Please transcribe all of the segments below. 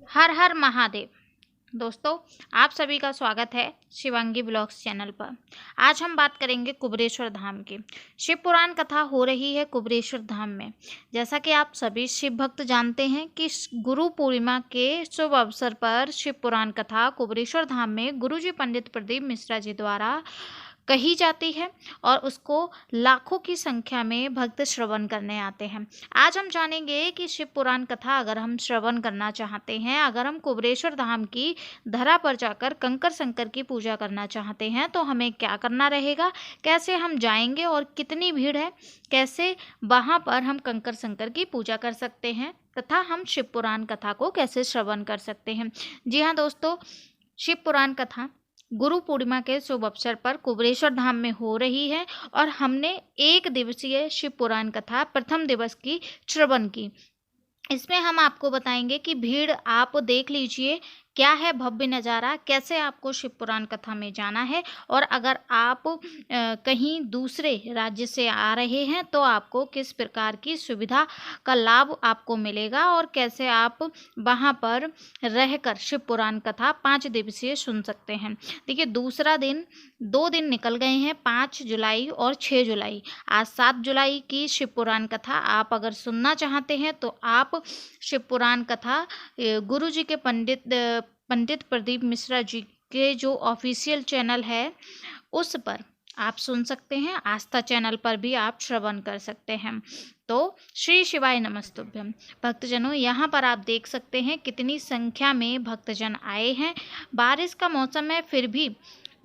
हर हर महादेव। दोस्तों, आप सभी का स्वागत है शिवांगी ब्लॉग्स चैनल पर। आज हम बात करेंगे कुबेरेश्वर धाम की। शिव पुराण कथा हो रही है कुबेरेश्वर धाम में। जैसा कि आप सभी शिव भक्त जानते हैं कि गुरु पूर्णिमा के शुभ अवसर पर शिव पुराण कथा कुबेरेश्वर धाम में गुरुजी पंडित प्रदीप मिश्रा जी द्वारा कही जाती है और उसको लाखों की संख्या में भक्त श्रवण करने आते हैं। आज हम जानेंगे कि शिव पुराण कथा अगर हम श्रवण करना चाहते हैं, अगर हम कुबेरेश्वर धाम की धरा पर जाकर कंकर शंकर की पूजा करना चाहते हैं तो हमें क्या करना रहेगा, कैसे हम जाएंगे और कितनी भीड़ है, कैसे वहाँ पर हम कंकर शंकर की पूजा कर सकते हैं तथा हम शिव पुराण कथा को कैसे श्रवण कर सकते हैं। जी हाँ दोस्तों, शिव पुराण कथा गुरु पूर्णिमा के शुभ अवसर पर कुबेरेश्वर धाम में हो रही है और हमने एक दिवसीय शिव पुराण कथा प्रथम दिवस की श्रवण की। इसमें हम आपको बताएंगे कि भीड़ आप देख लीजिए, क्या है भव्य नज़ारा, कैसे आपको शिव पुराण कथा में जाना है और अगर आप कहीं दूसरे राज्य से आ रहे हैं तो आपको किस प्रकार की सुविधा का लाभ आपको मिलेगा और कैसे आप वहां पर रहकर शिव पुराण कथा 5 दिवसीय सुन सकते हैं। देखिए, दूसरा दिन 2 दिन निकल गए हैं, 5 जुलाई और 6 जुलाई। आज 7 जुलाई की शिव पुराण कथा आप अगर सुनना चाहते हैं तो आप शिव पुराण कथा गुरु जी के पंडित प्रदीप मिश्रा जी के जो ऑफिशियल चैनल है उस पर आप सुन सकते हैं। आस्था चैनल पर भी आप श्रवण कर सकते हैं। तो श्री शिवाय नमस्तुभ्यम। भक्तजनों, यहाँ पर आप देख सकते हैं कितनी संख्या में भक्तजन आए हैं। बारिश का मौसम है, फिर भी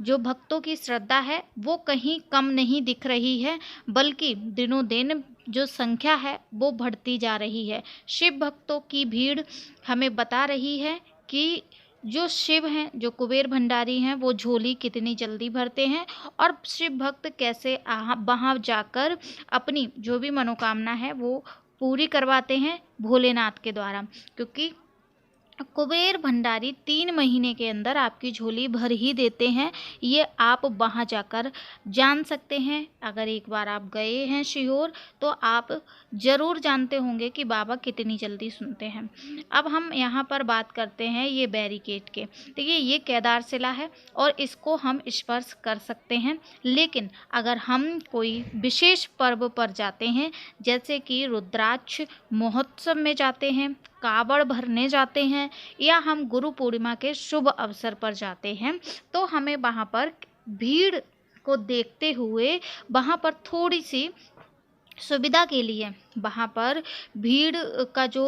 जो भक्तों की श्रद्धा है वो कहीं कम नहीं दिख रही है, बल्कि दिनों दिन जो संख्या है वो बढ़ती जा रही है। शिव भक्तों की भीड़ हमें बता रही है कि जो शिव हैं, जो कुबेर भंडारी हैं, वो झोली कितनी जल्दी भरते हैं और शिव भक्त कैसे वहाँ जाकर अपनी जो भी मनोकामना है वो पूरी करवाते हैं भोलेनाथ के द्वारा। क्योंकि कुबेर भंडारी 3 महीने के अंदर आपकी झोली भर ही देते हैं। ये आप वहाँ जाकर जान सकते हैं। अगर एक बार आप गए हैं सीहोर तो आप ज़रूर जानते होंगे कि बाबा कितनी जल्दी सुनते हैं। अब हम यहाँ पर बात करते हैं ये बैरिकेड के। देखिए, ये केदार शिला है और इसको हम स्पर्श कर सकते हैं, लेकिन अगर हम कोई विशेष पर्व पर जाते हैं, जैसे कि रुद्राक्ष महोत्सव में जाते हैं, कावड़ भरने जाते हैं या हम गुरु पूर्णिमा के शुभ अवसर पर जाते हैं, तो हमें वहाँ पर भीड़ को देखते हुए वहाँ पर थोड़ी सी सुविधा के लिए वहाँ पर भीड़ का जो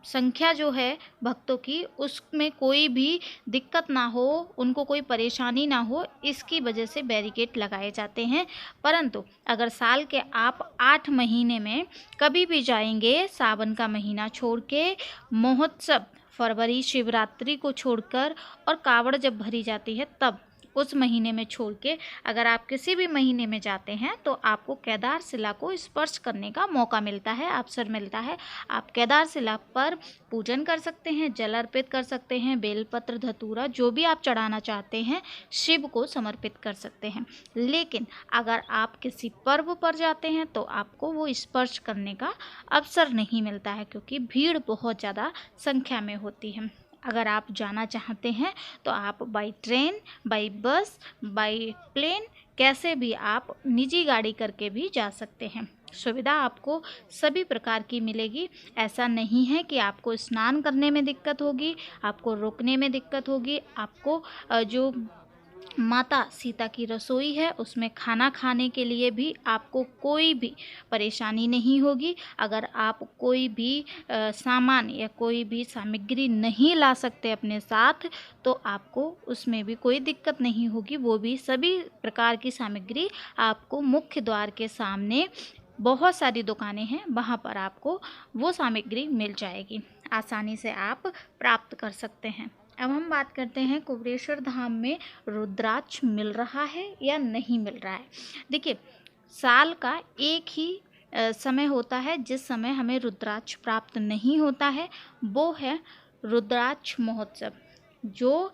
संख्या जो है भक्तों की, उसमें कोई भी दिक्कत ना हो, उनको कोई परेशानी ना हो, इसकी वजह से बैरिकेड लगाए जाते हैं। परंतु अगर साल के आप 8 महीने में कभी भी जाएंगे, सावन का महीना छोड़ के, महोत्सव फरवरी शिवरात्रि को छोड़कर और कावड़ जब भरी जाती है तब, उस महीने में छोड़ के अगर आप किसी भी महीने में जाते हैं तो आपको केदार शिला को स्पर्श करने का मौका मिलता है, अवसर मिलता है। आप केदार शिला पर पूजन कर सकते हैं, जल अर्पित कर सकते हैं, बेलपत्र धतूरा जो भी आप चढ़ाना चाहते हैं शिव को समर्पित कर सकते हैं। लेकिन अगर आप किसी पर्व पर जाते हैं तो आपको वो स्पर्श करने का अवसर नहीं मिलता है, क्योंकि भीड़ बहुत ज़्यादा संख्या में होती है। अगर आप जाना चाहते हैं तो आप by train, by bus, by plane, कैसे भी आप निजी गाड़ी करके भी जा सकते हैं। सुविधा आपको सभी प्रकार की मिलेगी। ऐसा नहीं है कि आपको स्नान करने में दिक्कत होगी, आपको रुकने में दिक्कत होगी, आपको जो माता सीता की रसोई है उसमें खाना खाने के लिए भी आपको कोई भी परेशानी नहीं होगी। अगर आप कोई भी सामान या कोई भी सामग्री नहीं ला सकते अपने साथ तो आपको उसमें भी कोई दिक्कत नहीं होगी। वो भी सभी प्रकार की सामग्री आपको मुख्य द्वार के सामने बहुत सारी दुकानें हैं, वहाँ पर आपको वो सामग्री मिल जाएगी, आसानी से आप प्राप्त कर सकते हैं। अब हम बात करते हैं कुबेरेश्वर धाम में रुद्राक्ष मिल रहा है या नहीं मिल रहा है। देखिए, साल का एक ही समय होता है जिस समय हमें रुद्राक्ष प्राप्त नहीं होता है, वो है रुद्राक्ष महोत्सव, जो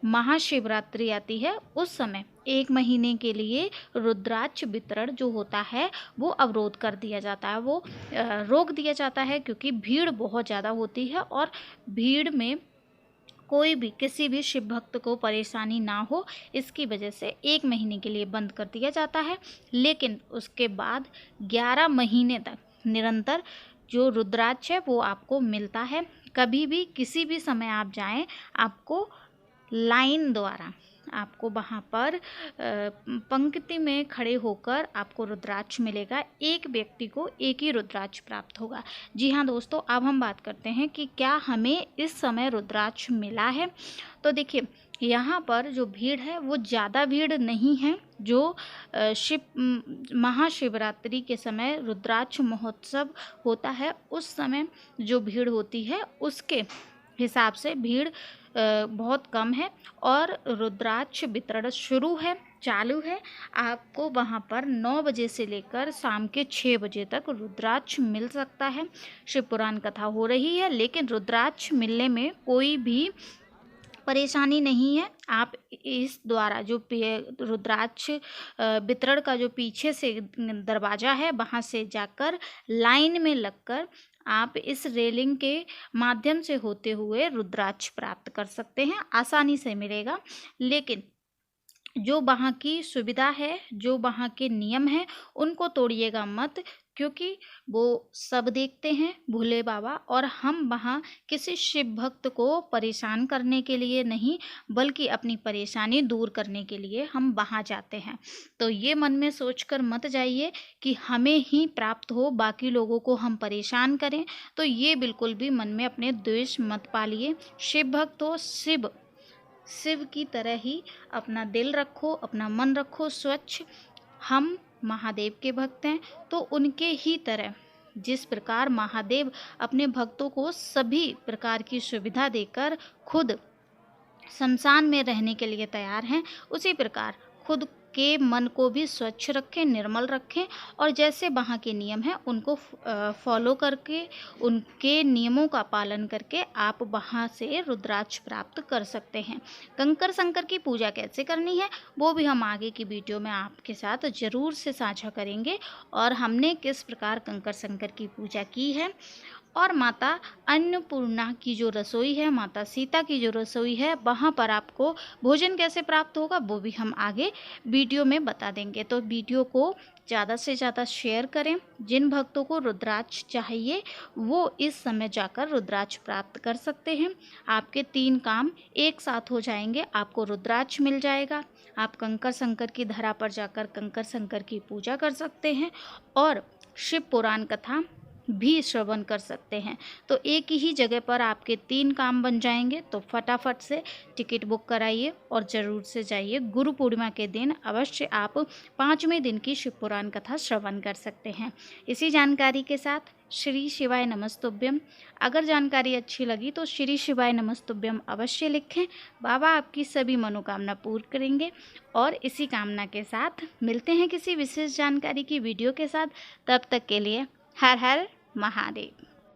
महाशिवरात्रि आती है उस समय 1 महीने के लिए रुद्राक्ष वितरण जो होता है वो अवरोध कर दिया जाता है, वो रोक दिया जाता है, क्योंकि भीड़ बहुत ज़्यादा होती है और भीड़ में कोई भी किसी भी शिव भक्त को परेशानी ना हो, इसकी वजह से 1 महीने के लिए बंद कर दिया जाता है। लेकिन उसके बाद 11 महीने तक निरंतर जो रुद्राक्ष है वो आपको मिलता है। कभी भी किसी भी समय आप जाएं, आपको लाइन द्वारा आपको वहाँ पर पंक्ति में खड़े होकर आपको रुद्राक्ष मिलेगा। एक व्यक्ति को एक ही रुद्राक्ष प्राप्त होगा। जी हाँ दोस्तों, अब हम बात करते हैं कि क्या हमें इस समय रुद्राक्ष मिला है। तो देखिए, यहाँ पर जो भीड़ है वो ज़्यादा भीड़ नहीं है। जो महाशिवरात्रि के समय रुद्राक्ष महोत्सव होता है उस समय जो भीड़ होती है उसके हिसाब से भीड़ बहुत कम है और रुद्राक्ष वितरण चालू है। आपको वहाँ पर 9 बजे से लेकर शाम के 6 बजे तक रुद्राक्ष मिल सकता है। शिव पुराण कथा हो रही है, लेकिन रुद्राक्ष मिलने में कोई भी परेशानी नहीं है। आप इस द्वारा जो रुद्राक्ष वितरण का जो पीछे से दरवाज़ा है वहाँ से जाकर लाइन में लगकर आप इस रेलिंग के माध्यम से होते हुए रुद्राक्ष प्राप्त कर सकते हैं, आसानी से मिलेगा। लेकिन जो वहाँ की सुविधा है, जो वहाँ के नियम हैं, उनको तोड़िएगा मत, क्योंकि वो सब देखते हैं भोले बाबा, और हम वहाँ किसी शिव भक्त को परेशान करने के लिए नहीं, बल्कि अपनी परेशानी दूर करने के लिए हम वहाँ जाते हैं। तो ये मन में सोचकर मत जाइए कि हमें ही प्राप्त हो, बाकी लोगों को हम परेशान करें। तो ये बिल्कुल भी मन में अपने द्वेष मत पालिए। शिव भक्त हो, शिव की तरह ही अपना दिल रखो, अपना मन रखो स्वच्छ। हम महादेव के भक्त हैं, तो उनके ही तरह जिस प्रकार महादेव अपने भक्तों को सभी प्रकार की सुविधा देकर खुद शमशान में रहने के लिए तैयार हैं, उसी प्रकार खुद के मन को भी स्वच्छ रखें, निर्मल रखें, और जैसे वहाँ के नियम हैं उनको फॉलो करके, उनके नियमों का पालन करके आप वहाँ से रुद्राक्ष प्राप्त कर सकते हैं। कंकर शंकर की पूजा कैसे करनी है वो भी हम आगे की वीडियो में आपके साथ ज़रूर से साझा करेंगे, और हमने किस प्रकार कंकर शंकर की पूजा की है, और माता अन्नपूर्णा की जो रसोई है, माता सीता की जो रसोई है, वहाँ पर आपको भोजन कैसे प्राप्त होगा वो भी हम आगे वीडियो में बता देंगे। तो वीडियो को ज़्यादा से ज़्यादा शेयर करें। जिन भक्तों को रुद्राक्ष चाहिए वो इस समय जाकर रुद्राक्ष प्राप्त कर सकते हैं। आपके 3 काम एक साथ हो जाएंगे। आपको रुद्राक्ष मिल जाएगा, आप कंकर शंकर की धरा पर जाकर कंकर शंकर की पूजा कर सकते हैं, और शिव पुराण कथा भी श्रवण कर सकते हैं। तो एक ही जगह पर आपके 3 काम बन जाएंगे। तो फटाफट से टिकट बुक कराइए और ज़रूर से जाइए। गुरु पूर्णिमा के दिन अवश्य आप 5वें दिन की शिव पुराण कथा श्रवण कर सकते हैं। इसी जानकारी के साथ श्री शिवाय नमस्तुभ्यम। अगर जानकारी अच्छी लगी तो श्री शिवाय नमस्तुभ्यम अवश्य लिखें। बाबा आपकी सभी मनोकामना पूर्ण करेंगे। और इसी कामना के साथ मिलते हैं किसी विशेष जानकारी की वीडियो के साथ। तब तक के लिए हर हर महादेव।